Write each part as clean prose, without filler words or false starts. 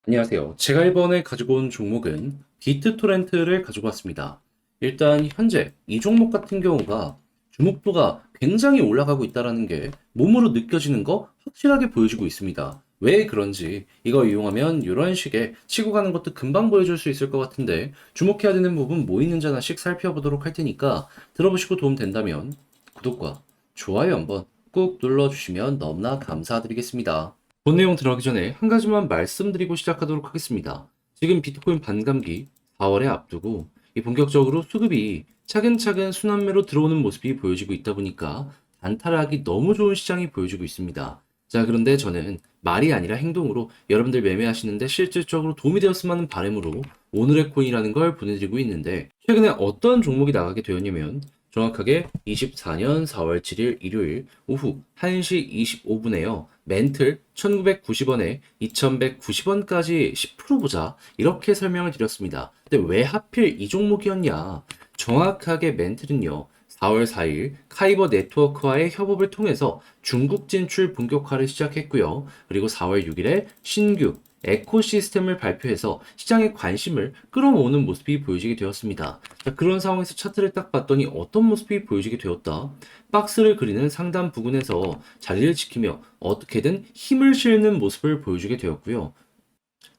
안녕하세요. 제가 이번에 가지고 온 종목은 비트토렌트를 가지고 왔습니다. 일단 현재 이 종목 같은 경우가 주목도가 굉장히 올라가고 있다는 게 몸으로 느껴지는 거 확실하게 보여주고 있습니다. 왜 그런지 이거 이용하면 이런 식의 치고 가는 것도 금방 보여줄 수 있을 것 같은데 주목해야 되는 부분 뭐 있는지 하나씩 살펴보도록 할 테니까 들어보시고 도움 된다면 구독과 좋아요 한번 꾹 눌러주시면 너무나 감사드리겠습니다. 본 내용 들어가기 전에 한 가지만 말씀드리고 시작하도록 하겠습니다. 지금 비트코인 반감기 4월에 앞두고 이 본격적으로 수급이 차근차근 순환매로 들어오는 모습이 보여지고 있다 보니까 단타하기 너무 좋은 시장이 보여지고 있습니다. 자, 그런데 저는 말이 아니라 행동으로 여러분들 매매하시는데 실질적으로 도움이 되었으면 하는 바람으로 오늘의 코인이라는 걸 보내드리고 있는데 최근에 어떤 종목이 나가게 되었냐면 정확하게 24년 4월 7일 일요일 오후 1시 25분에요. 멘틀 1990원에 2190원까지 10% 보자 이렇게 설명을 드렸습니다. 근데 왜 하필 이 종목이었냐? 정확하게 멘틀은요. 4월 4일 카이버 네트워크와의 협업을 통해서 중국 진출 본격화를 시작했고요. 그리고 4월 6일에 신규 에코시스템을 발표해서 시장의 관심을 끌어모으는 모습이 보여지게 되었습니다. 자, 그런 상황에서 차트를 딱 봤더니 어떤 모습이 보여지게 되었다? 박스를 그리는 상단 부근에서 자리를 지키며 어떻게든 힘을 실는 모습을 보여주게 되었고요.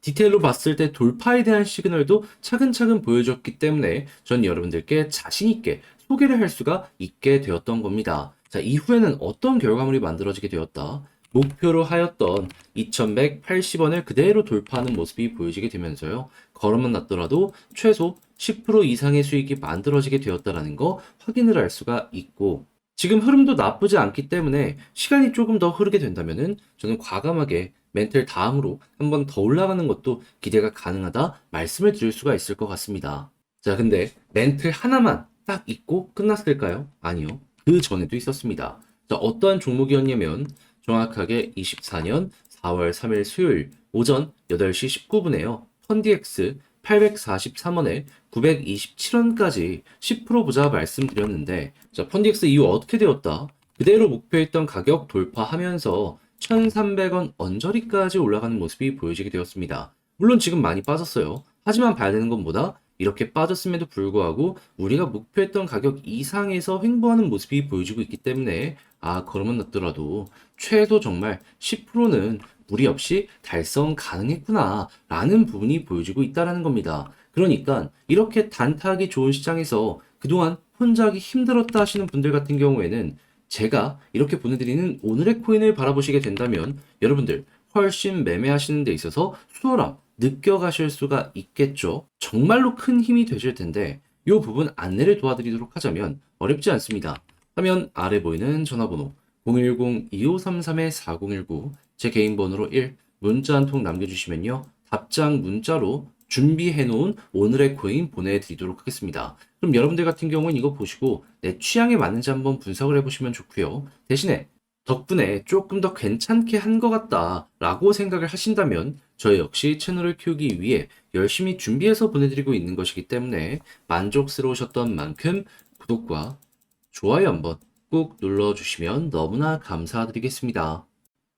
디테일로 봤을 때 돌파에 대한 시그널도 차근차근 보여줬기 때문에 전 여러분들께 자신있게 소개를 할 수가 있게 되었던 겁니다. 자, 이후에는 어떤 결과물이 만들어지게 되었다? 목표로 하였던 2180원을 그대로 돌파하는 모습이 보여지게 되면서요. 걸음만 났더라도 최소 10% 이상의 수익이 만들어지게 되었다는 거 확인을 할 수가 있고 지금 흐름도 나쁘지 않기 때문에 시간이 조금 더 흐르게 된다면은 저는 과감하게 멘틀 다음으로 한 번 더 올라가는 것도 기대가 가능하다 말씀을 드릴 수가 있을 것 같습니다. 자, 근데 멘틀 하나만 딱 있고 끝났을까요? 아니요. 그 전에도 있었습니다. 자, 어떠한 종목이었냐면 정확하게 24년 4월 3일 수요일 오전 8시 19분에요. 펀디엑스 843원에 927원까지 10% 보자 말씀드렸는데 자, 펀디엑스 이후 어떻게 되었다? 그대로 목표했던 가격 돌파하면서 1,300원 언저리까지 올라가는 모습이 보여지게 되었습니다. 물론 지금 많이 빠졌어요. 하지만 봐야 되는 건 뭐다? 이렇게 빠졌음에도 불구하고 우리가 목표했던 가격 이상에서 횡보하는 모습이 보여지고 있기 때문에 걸음은 났더라도 최소 정말 10%는 무리 없이 달성 가능했구나 라는 부분이 보여지고 있다는 겁니다. 그러니까 이렇게 단타하기 좋은 시장에서 그동안 혼자 하기 힘들었다 하시는 분들 같은 경우에는 제가 이렇게 보내드리는 오늘의 코인을 바라보시게 된다면 여러분들 훨씬 매매하시는 데 있어서 수월함 느껴가실 수가 있겠죠. 정말로 큰 힘이 되실 텐데 이 부분 안내를 도와드리도록 하자면 어렵지 않습니다. 화면 아래 보이는 전화번호 010-2533-4019 제 개인 번호로 1 문자 한 통 남겨주시면요. 답장 문자로 준비해놓은 오늘의 코인 보내드리도록 하겠습니다. 그럼 여러분들 같은 경우는 이거 보시고 내 취향에 맞는지 한번 분석을 해보시면 좋고요. 대신에 덕분에 조금 더 괜찮게 한 것 같다 라고 생각을 하신다면 저 역시 채널을 키우기 위해 열심히 준비해서 보내드리고 있는 것이기 때문에 만족스러우셨던 만큼 구독과 좋아요 한번 꾹 눌러주시면 너무나 감사드리겠습니다.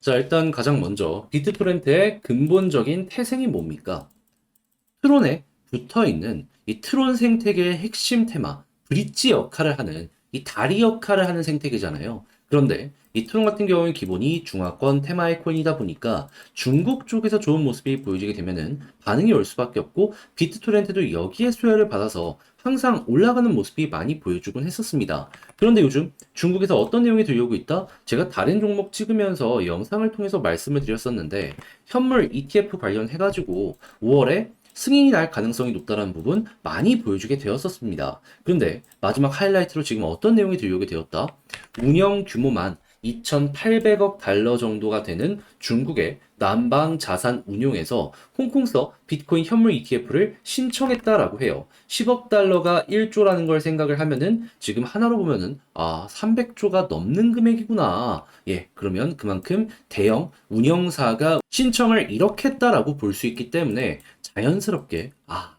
자, 일단 가장 먼저 비트토렌트의 근본적인 태생이 뭡니까? 트론에 붙어 있는 이 트론 생태계의 핵심 테마, 브릿지 역할을 하는 이 다리 역할을 하는 생태계잖아요. 그런데 이 트론 같은 경우는 기본이 중화권 테마의 코인이다 보니까 중국 쪽에서 좋은 모습이 보여지게 되면은 반응이 올 수밖에 없고 비트토렌트도 여기에 수혜를 받아서 항상 올라가는 모습이 많이 보여주곤 했었습니다. 그런데 요즘 중국에서 어떤 내용이 들려오고 있다? 제가 다른 종목 찍으면서 영상을 통해서 말씀을 드렸었는데 현물 ETF 관련해가지고 5월에 승인이 날 가능성이 높다는 부분 많이 보여주게 되었었습니다. 그런데 마지막 하이라이트로 지금 어떤 내용이 들려오게 되었다? 운영 규모만 2,800억 달러 정도가 되는 중국의 남방 자산 운용에서 홍콩서 비트코인 현물 ETF를 신청했다라고 해요. 10억 달러가 1조라는 걸 생각을 하면은 지금 하나로 보면은 300조가 넘는 금액이구나. 예, 그러면 그만큼 대형 운영사가 신청을 이렇게 했다라고 볼 수 있기 때문에 자연스럽게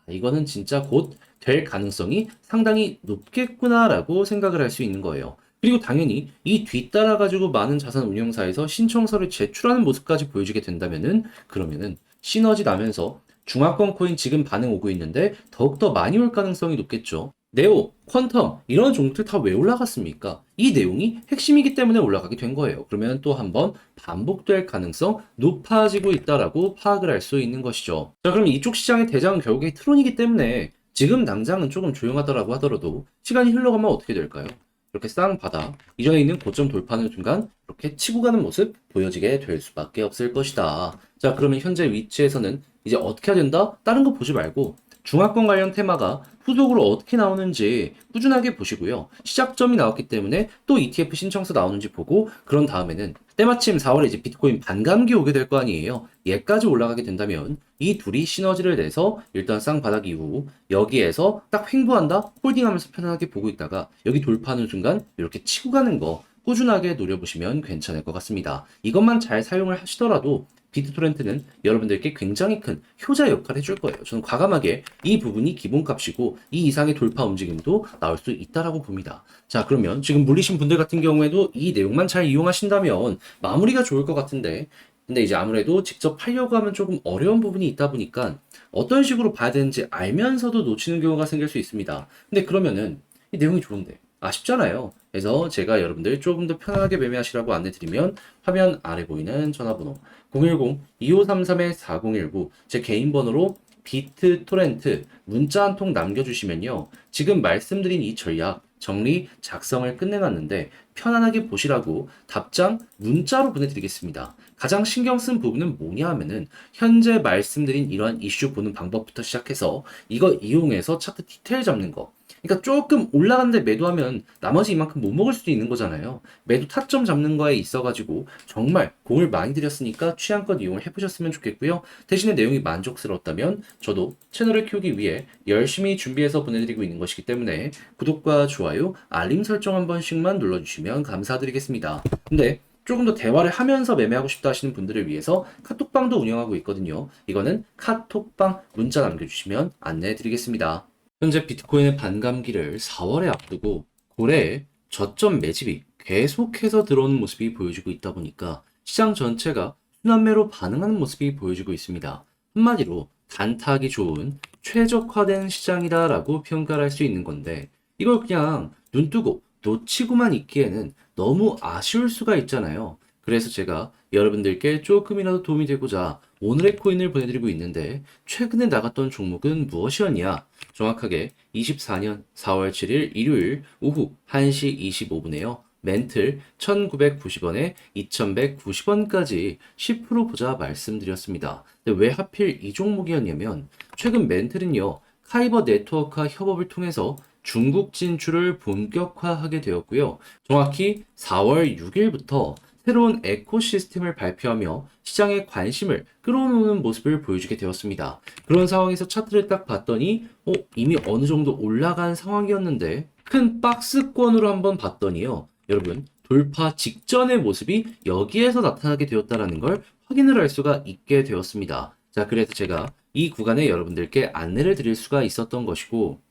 이거는 진짜 곧 될 가능성이 상당히 높겠구나라고 생각을 할 수 있는 거예요. 그리고 당연히 이 뒤따라 가지고 많은 자산 운용사에서 신청서를 제출하는 모습까지 보여주게 된다면은 그러면은 시너지 나면서 중화권 코인 지금 반응 오고 있는데 더욱더 많이 올 가능성이 높겠죠. 네오, 퀀텀 이런 종목들 다 왜 올라갔습니까? 이 내용이 핵심이기 때문에 올라가게 된 거예요. 그러면 또 한번 반복될 가능성 높아지고 있다라고 파악을 할 수 있는 것이죠. 자, 그럼 이쪽 시장의 대장은 결국에 트론이기 때문에 지금 당장은 조금 조용하더라고 하더라도 시간이 흘러가면 어떻게 될까요? 이렇게 쌍바닥, 이전에 있는 고점 돌파하는 순간 이렇게 치고 가는 모습 보여지게 될 수밖에 없을 것이다. 자, 그러면 현재 위치에서는 이제 어떻게 해야 된다? 다른 거 보지 말고 중화권 관련 테마가 후속으로 어떻게 나오는지 꾸준하게 보시고요. 시작점이 나왔기 때문에 또 ETF 신청서 나오는지 보고 그런 다음에는 때마침 4월에 이제 비트코인 반감기 오게 될 거 아니에요. 얘까지 올라가게 된다면 이 둘이 시너지를 내서 일단 쌍바닥 이후 여기에서 딱 횡보한다? 홀딩하면서 편안하게 보고 있다가 여기 돌파하는 순간 이렇게 치고 가는 거 꾸준하게 노려보시면 괜찮을 것 같습니다. 이것만 잘 사용을 하시더라도 비트토렌트는 여러분들께 굉장히 큰 효자 역할을 해줄 거예요. 저는 과감하게 이 부분이 기본값이고 이 이상의 돌파 움직임도 나올 수 있다라고 봅니다. 자, 그러면 지금 물리신 분들 같은 경우에도 이 내용만 잘 이용하신다면 마무리가 좋을 것 같은데 근데 이제 아무래도 직접 팔려고 하면 조금 어려운 부분이 있다 보니까 어떤 식으로 봐야 되는지 알면서도 놓치는 경우가 생길 수 있습니다. 근데 그러면은 이 내용이 좋은데 아쉽잖아요. 그래서 제가 여러분들 조금 더 편하게 매매하시라고 안내드리면 화면 아래 보이는 전화번호 010-2533-4019 제 개인 번호로 비트토렌트 문자 한 통 남겨주시면요. 지금 말씀드린 이 전략 정리 작성을 끝내놨는데 편안하게 보시라고 답장 문자로 보내드리겠습니다. 가장 신경 쓴 부분은 뭐냐 하면은 현재 말씀드린 이러한 이슈 보는 방법부터 시작해서 이거 이용해서 차트 디테일 잡는 거. 그러니까 조금 올라갔는데 매도하면 나머지 이만큼 못 먹을 수도 있는 거잖아요. 매도 타점 잡는 거에 있어가지고 정말 공을 많이 들였으니까 취향껏 이용을 해보셨으면 좋겠고요. 대신에 내용이 만족스러웠다면 저도 채널을 키우기 위해 열심히 준비해서 보내드리고 있는 것이기 때문에 구독과 좋아요, 알림 설정 한 번씩만 눌러주시면 감사드리겠습니다. 근데 조금 더 대화를 하면서 매매하고 싶다 하시는 분들을 위해서 카톡방도 운영하고 있거든요. 이거는 카톡방 문자 남겨주시면 안내해드리겠습니다. 현재 비트코인의 반감기를 4월에 앞두고 고래에 저점 매집이 계속해서 들어오는 모습이 보여지고 있다 보니까 시장 전체가 순환매로 반응하는 모습이 보여지고 있습니다. 한마디로 단타하기 좋은 최적화된 시장이다라고 평가를 할 수 있는 건데 이걸 그냥 눈 뜨고 놓치고만 있기에는 너무 아쉬울 수가 있잖아요. 그래서 제가 여러분들께 조금이라도 도움이 되고자 오늘의 코인을 보내드리고 있는데 최근에 나갔던 종목은 무엇이었냐? 정확하게 24년 4월 7일 일요일 오후 1시 25분에요. 멘틀 1990원에 2190원까지 10% 보자 말씀드렸습니다. 근데 왜 하필 이 종목이었냐면 최근 멘틀은요. 카이버 네트워크와 협업을 통해서 중국 진출을 본격화하게 되었고요. 정확히 4월 6일부터 새로운 에코시스템을 발표하며 시장의 관심을 끌어오는 모습을 보여주게 되었습니다. 그런 상황에서 차트를 딱 봤더니 이미 어느 정도 올라간 상황이었는데 큰 박스권으로 한번 봤더니요. 여러분 돌파 직전의 모습이 여기에서 나타나게 되었다는 걸 확인을 할 수가 있게 되었습니다. 자, 그래서 제가 이 구간에 여러분들께 안내를 드릴 수가 있었던 것이고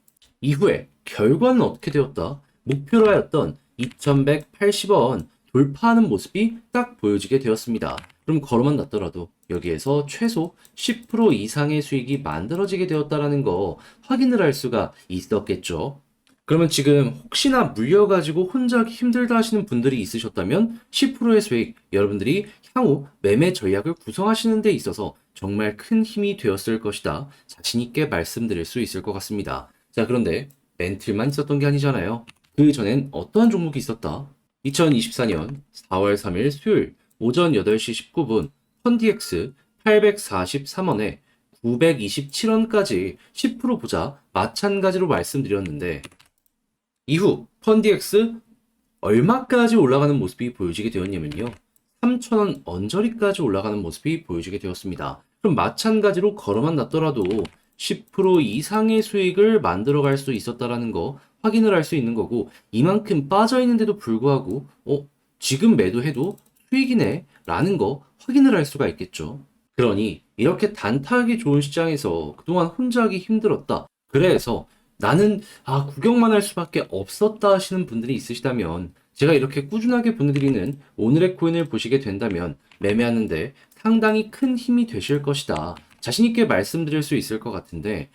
이후에 결과는 어떻게 되었다? 목표로 하였던 2180원 돌파하는 모습이 딱 보여지게 되었습니다. 그럼 걸어만 놨더라도 여기에서 최소 10% 이상의 수익이 만들어지게 되었다는 거 확인을 할 수가 있었겠죠. 그러면 지금 혹시나 물려가지고 혼자 하기 힘들다 하시는 분들이 있으셨다면 10%의 수익 여러분들이 향후 매매 전략을 구성하시는 데 있어서 정말 큰 힘이 되었을 것이다. 자신 있게 말씀드릴 수 있을 것 같습니다. 자, 그런데 멘틀만 있었던 게 아니잖아요. 그 전엔 어떠한 종목이 있었다? 2024년 4월 3일 수요일 오전 8시 19분 펀디엑스 843원에 927원까지 10% 보자 마찬가지로 말씀드렸는데 이후 펀디엑스 얼마까지 올라가는 모습이 보여지게 되었냐면요. 3,000원 언저리까지 올라가는 모습이 보여지게 되었습니다. 그럼 마찬가지로 걸어만 놨더라도 10% 이상의 수익을 만들어 갈 수 있었다라는 거 확인을 할 수 있는 거고 이만큼 빠져 있는데도 불구하고 지금 매도해도 수익이네 라는 거 확인을 할 수가 있겠죠. 그러니 이렇게 단타하기 좋은 시장에서 그동안 혼자 하기 힘들었다. 그래서 나는 구경만 할 수밖에 없었다 하시는 분들이 있으시다면 제가 이렇게 꾸준하게 보내드리는 오늘의 코인을 보시게 된다면 매매하는데 상당히 큰 힘이 되실 것이다. 자신있게 말씀드릴 수 있을 것 같은데,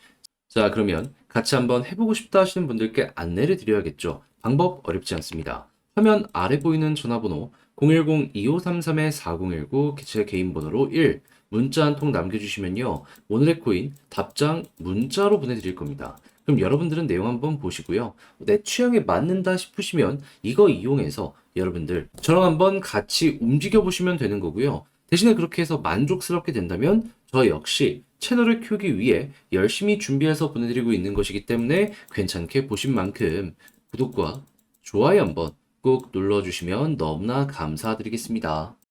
자, 그러면 같이 한번 해보고 싶다 하시는 분들께 안내를 드려야겠죠. 방법 어렵지 않습니다. 화면 아래 보이는 전화번호 010-2533-4019 제 개인 번호로 1 문자 한 통 남겨주시면요. 오늘의 코인 답장 문자로 보내드릴 겁니다. 그럼 여러분들은 내용 한번 보시고요. 내 취향에 맞는다 싶으시면 이거 이용해서 여러분들 저랑 한번 같이 움직여 보시면 되는 거고요. 대신에 그렇게 해서 만족스럽게 된다면 저 역시 채널을 키우기 위해 열심히 준비해서 보내드리고 있는 것이기 때문에 괜찮게 보신 만큼 구독과 좋아요 한번 꼭 눌러주시면 너무나 감사드리겠습니다.